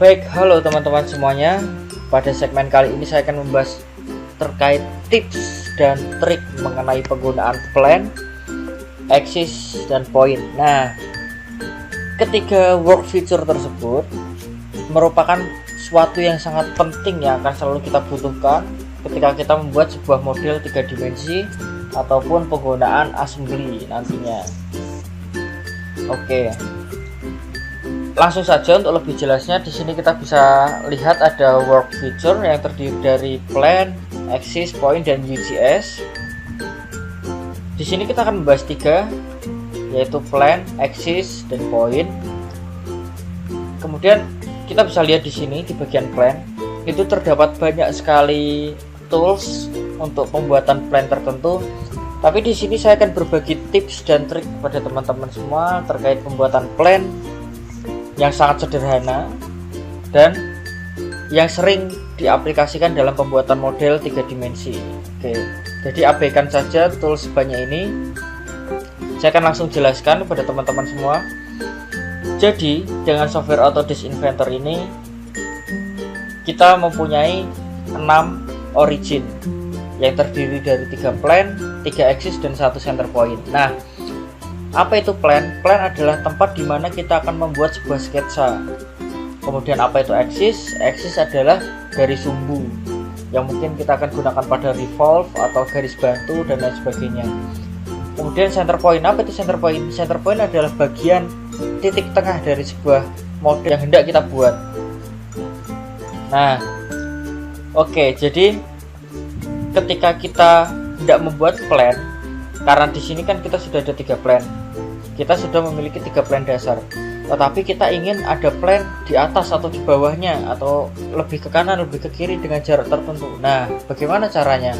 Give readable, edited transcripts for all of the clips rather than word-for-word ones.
Baik, halo teman-teman semuanya. Pada segmen kali ini saya akan membahas terkait tips dan trik mengenai penggunaan plan, axis, dan point. Nah, ketiga work feature tersebut merupakan suatu yang sangat penting yang akan selalu kita butuhkan ketika kita membuat sebuah model 3 dimensi ataupun penggunaan assembly nantinya. Oke. Langsung saja untuk lebih jelasnya, di sini kita bisa lihat ada work feature yang terdiri dari plan, axis, point, dan UGS. Di sini kita akan membahas 3, yaitu plan, axis, dan point. Kemudian kita bisa lihat di sini di bagian plan itu terdapat banyak sekali tools untuk pembuatan plan tertentu. Tapi di sini saya akan berbagi tips dan trik kepada teman-teman semua terkait pembuatan plan yang sangat sederhana dan yang sering diaplikasikan dalam pembuatan model 3 dimensi. Oke, jadi abaikan saja tools sebanyak ini. Saya akan langsung jelaskan kepada teman-teman semua. Jadi dengan software Autodesk Inventor ini kita mempunyai 6 origin yang terdiri dari 3 plan, 3 axis, dan 1 center point. Nah, apa itu plan? Plan adalah tempat di mana kita akan membuat sebuah sketsa. Kemudian apa itu axis? Axis adalah garis sumbu yang mungkin kita akan gunakan pada revolve atau garis bantu dan lain sebagainya. Kemudian center point. Apa itu center point? Center point adalah bagian titik tengah dari sebuah model yang hendak kita buat. Nah, oke, jadi ketika kita hendak membuat plan, karena di sini kan kita sudah ada 3 plan, kita sudah memiliki 3 plan dasar. Tetapi kita ingin ada plan di atas atau di bawahnya, atau lebih ke kanan, lebih ke kiri dengan jarak tertentu. Nah, bagaimana caranya?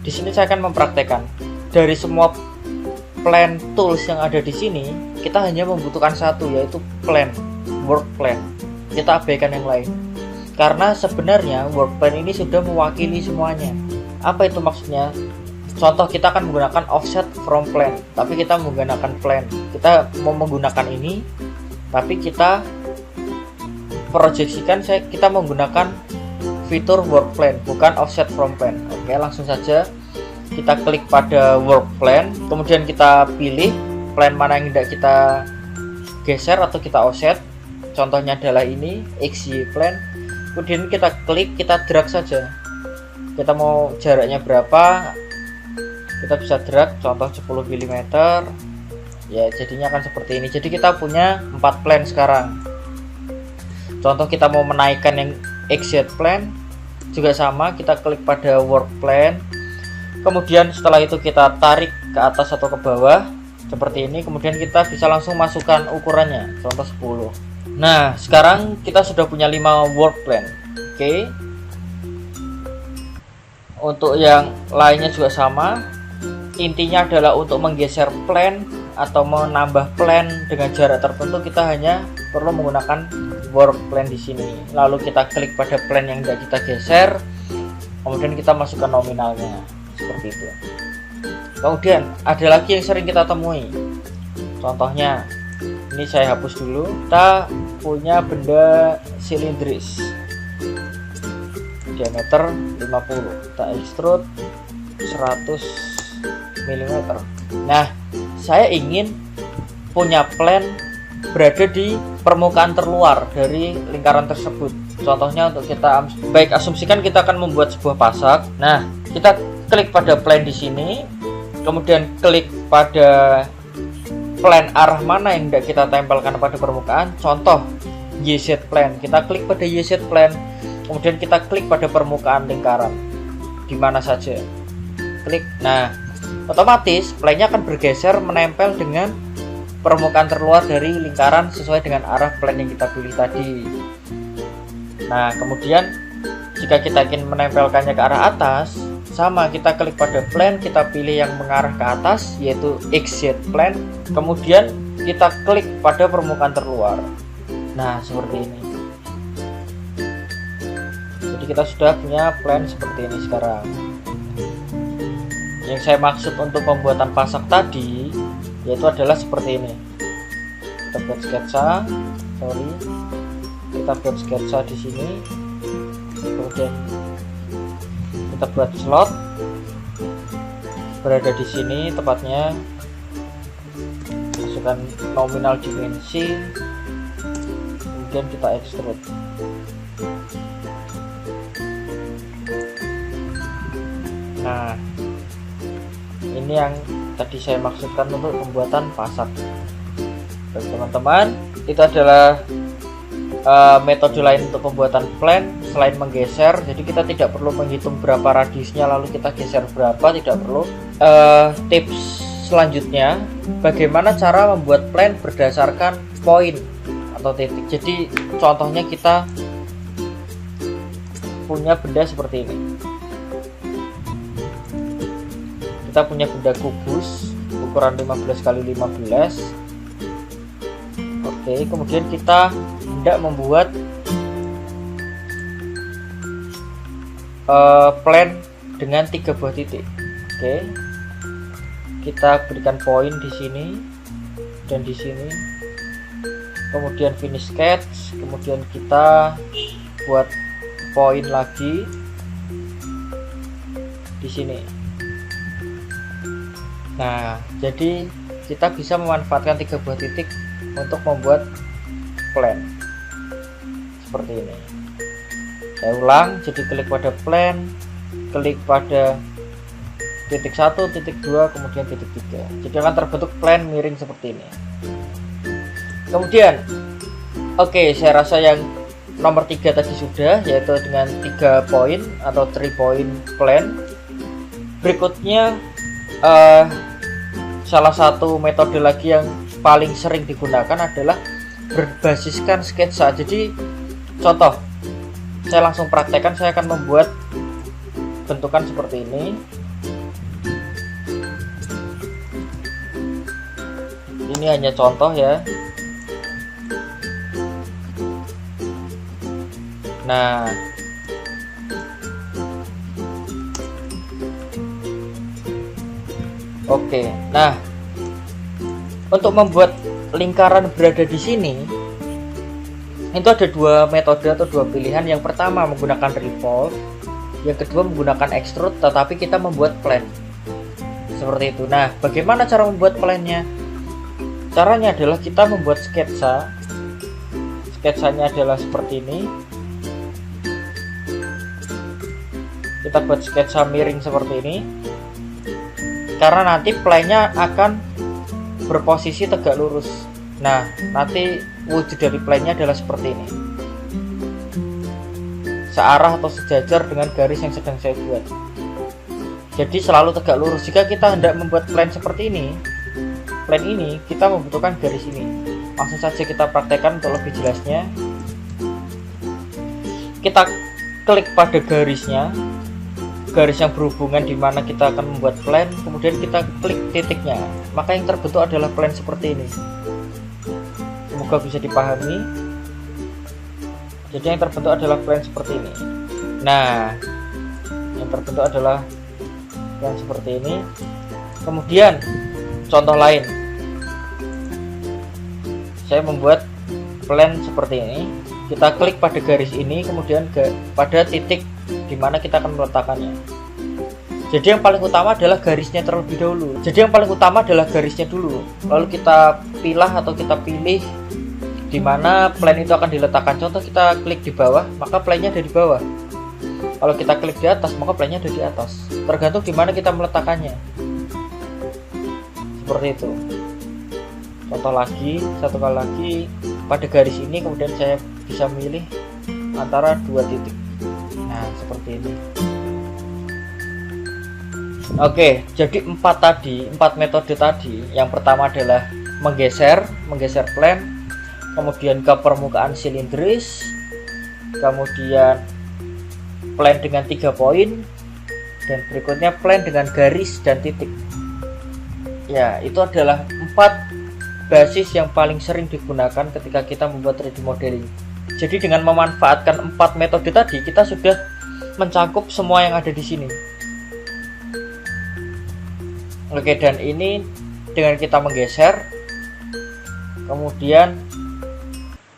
Di sini saya akan mempraktekkan. Dari semua plan tools yang ada di sini, kita hanya membutuhkan satu, yaitu plan, work plan. Kita abaikan yang lain. Karena sebenarnya work plan ini sudah mewakili semuanya. Apa itu maksudnya? Contoh, kita akan menggunakan offset from plan, tapi kita menggunakan plan. Kita mau menggunakan ini, tapi kita proyeksikan kita menggunakan fitur work plan, bukan offset from plan. Oke, langsung saja kita klik pada work plan, kemudian kita pilih plan mana yang tidak kita geser atau kita offset. Contohnya adalah ini, XY plan. Kemudian kita klik, kita drag saja. Kita mau jaraknya berapa? Kita bisa drag, contoh 10 mm. Ya, jadinya akan seperti ini. Jadi kita punya 4 plan sekarang. Contoh kita mau menaikkan yang XZ plan, juga sama, kita klik pada work plan. Kemudian setelah itu kita tarik ke atas atau ke bawah seperti ini. Kemudian kita bisa langsung masukkan ukurannya, contoh 10. Nah, sekarang kita sudah punya 5 work plan. Oke. Untuk yang lainnya juga sama. Intinya adalah untuk menggeser plan atau menambah plan dengan jarak tertentu, kita hanya perlu menggunakan work plan di sini. Lalu kita klik pada plan yang tidak kita geser, kemudian kita masukkan nominalnya seperti itu. Kemudian ada lagi yang sering kita temui. Contohnya, ini saya hapus dulu. Kita punya benda silindris, diameter 50, kita extrude 100 mm. Nah, saya ingin punya plan berada di permukaan terluar dari lingkaran tersebut. Contohnya untuk kita asumsikan kita akan membuat sebuah pasak. Nah, kita klik pada plan di sini, kemudian klik pada plan arah mana yang tidak kita tempelkan pada permukaan. Contoh YZ plan, kita klik pada YZ plan, kemudian kita klik pada permukaan lingkaran di mana saja. Klik. Nah, otomatis plannya akan bergeser menempel dengan permukaan terluar dari lingkaran sesuai dengan arah plan yang kita pilih tadi. Nah, kemudian jika kita ingin menempelkannya ke arah atas, sama, kita klik pada plan, kita pilih yang mengarah ke atas, yaitu XZ plan. Kemudian kita klik pada permukaan terluar. Nah, seperti ini. Jadi kita sudah punya plan seperti ini sekarang. Yang saya maksud untuk pembuatan pasak tadi yaitu adalah seperti ini. Kita buat sketsa, kita buat sketsa di sini, kemudian kita buat slot berada di sini tepatnya, masukkan nominal dimensi, kemudian kita extrude. Nah, ini yang tadi saya maksudkan untuk pembuatan fasad. Bagi teman-teman, itu adalah metode lain untuk pembuatan plan selain menggeser. Jadi kita tidak perlu menghitung berapa radiusnya lalu kita geser berapa, tidak perlu. Tips selanjutnya, bagaimana cara membuat plan berdasarkan poin atau titik. Jadi contohnya kita punya benda seperti ini. Kita punya benda kubus ukuran 15 kali 15. Oke, kemudian kita hendak membuat plan dengan 3 buah titik. Oke, kita berikan poin di sini dan di sini, kemudian finish sketch, kemudian kita buat poin lagi di sini. Nah, jadi kita bisa memanfaatkan 3 buah titik untuk membuat plan seperti ini. Saya ulang, jadi klik pada plan, klik pada titik 1, titik 2, kemudian titik 3. Jadi akan terbentuk plan miring seperti ini. Kemudian, oke, saya rasa yang nomor 3 tadi sudah, yaitu dengan 3 poin atau 3 point plan. Berikutnya salah satu metode lagi yang paling sering digunakan adalah berbasiskan sketsa. Jadi contoh, saya langsung praktekkan. Saya akan membuat bentukan seperti ini. Ini hanya contoh ya. Nah, oke. Nah, untuk membuat lingkaran berada di sini, itu ada 2 metode atau 2 pilihan. Yang pertama menggunakan revolve, yang kedua menggunakan extrude, tetapi kita membuat plan seperti itu. Nah, bagaimana cara membuat plannya? Caranya adalah kita membuat sketsa. Sketsanya adalah seperti ini. Kita buat sketsa miring seperti ini, karena nanti plannya akan berposisi tegak lurus. Nah, nanti wujud dari plannya adalah seperti ini, searah atau sejajar dengan garis yang sedang saya buat. Jadi selalu tegak lurus. Jika kita hendak membuat plan seperti ini, plan ini kita membutuhkan garis ini. Langsung saja kita praktekkan untuk lebih jelasnya. Kita klik pada garisnya, garis yang berhubungan di mana kita akan membuat plan, kemudian kita klik titiknya, maka yang terbentuk adalah plan seperti ini. Semoga bisa dipahami. Jadi yang terbentuk adalah plan seperti ini. Nah, yang terbentuk adalah plan seperti ini. Kemudian contoh lain, saya membuat plan seperti ini. Kita klik pada garis ini, kemudian pada titik di mana kita akan meletakkannya. Jadi yang paling utama adalah garisnya terlebih dahulu. Jadi yang paling utama adalah garisnya dulu. Lalu kita pilah atau kita pilih di mana plan itu akan diletakkan. Contoh kita klik di bawah, maka plannya ada di bawah. Kalau kita klik di atas, maka plannya ada di atas. Tergantung di mana kita meletakkannya. Seperti itu. Contoh lagi, satu kali lagi pada garis ini, kemudian saya bisa milih antara 2 titik. Nah, seperti ini. Oke, jadi 4 metode tadi. Yang pertama adalah menggeser plan, kemudian ke permukaan silindris, kemudian plan dengan 3 poin, dan berikutnya plan dengan garis dan titik. Ya, itu adalah 4 basis yang paling sering digunakan ketika kita membuat 3D modeling. Jadi dengan memanfaatkan 4 metode tadi, kita sudah mencakup semua yang ada di sini. Oke, dan ini dengan kita menggeser, kemudian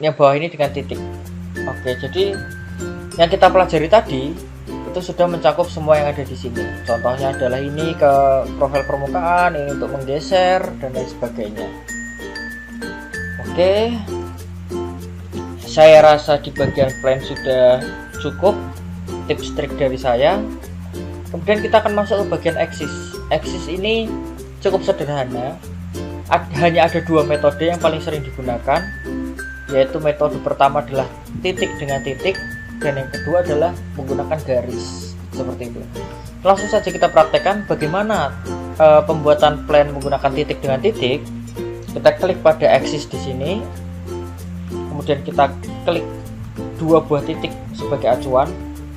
yang bawah ini dengan titik. Oke, jadi yang kita pelajari tadi itu sudah mencakup semua yang ada di sini. Contohnya adalah ini ke profil permukaan, ini untuk menggeser dan lain sebagainya. Oke, saya rasa di bagian plan sudah cukup tips trik dari saya. Kemudian kita akan masuk ke bagian axis. Axis ini cukup sederhana. Hanya ada dua metode yang paling sering digunakan, yaitu metode pertama adalah titik dengan titik, dan yang kedua adalah menggunakan garis seperti itu. Langsung saja kita praktekkan bagaimana pembuatan plan menggunakan titik dengan titik. Kita klik pada axis di sini, kemudian kita klik dua buah titik sebagai acuan.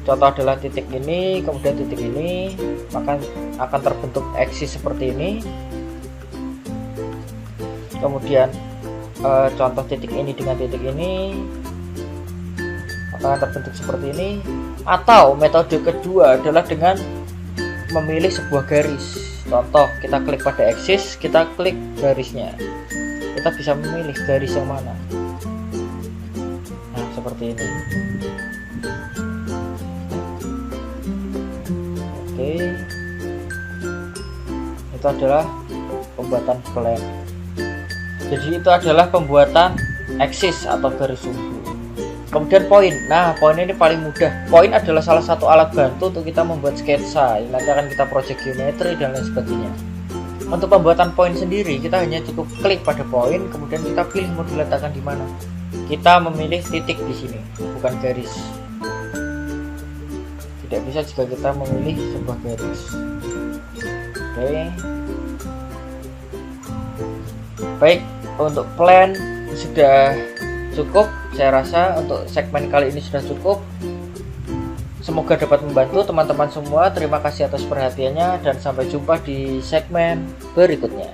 Contoh adalah titik ini, kemudian titik ini, maka akan terbentuk axis seperti ini. Kemudian contoh titik ini dengan titik ini, akan terbentuk seperti ini. Atau metode kedua adalah dengan memilih sebuah garis. Contoh, kita klik pada axis, kita klik garisnya, kita bisa memilih garis yang mana. Nah, seperti ini. Oke, itu adalah pembuatan plan. Jadi itu adalah pembuatan axis atau garis sumbu. Kemudian poin. Nah, poin ini paling mudah. Poin adalah salah satu alat bantu untuk kita membuat sketsa. Nanti akan kita project geometri dan lain sebagainya. Untuk pembuatan poin sendiri, kita hanya cukup klik pada poin, kemudian kita pilih mau diletakkan di mana. Kita memilih titik di sini, bukan garis. Tidak bisa jika kita memilih sebuah garis. Oke. Baik, untuk plan sudah cukup. Saya rasa untuk segmen kali ini sudah cukup. Semoga dapat membantu teman-teman semua. Terima kasih atas perhatiannya dan sampai jumpa di segmen berikutnya.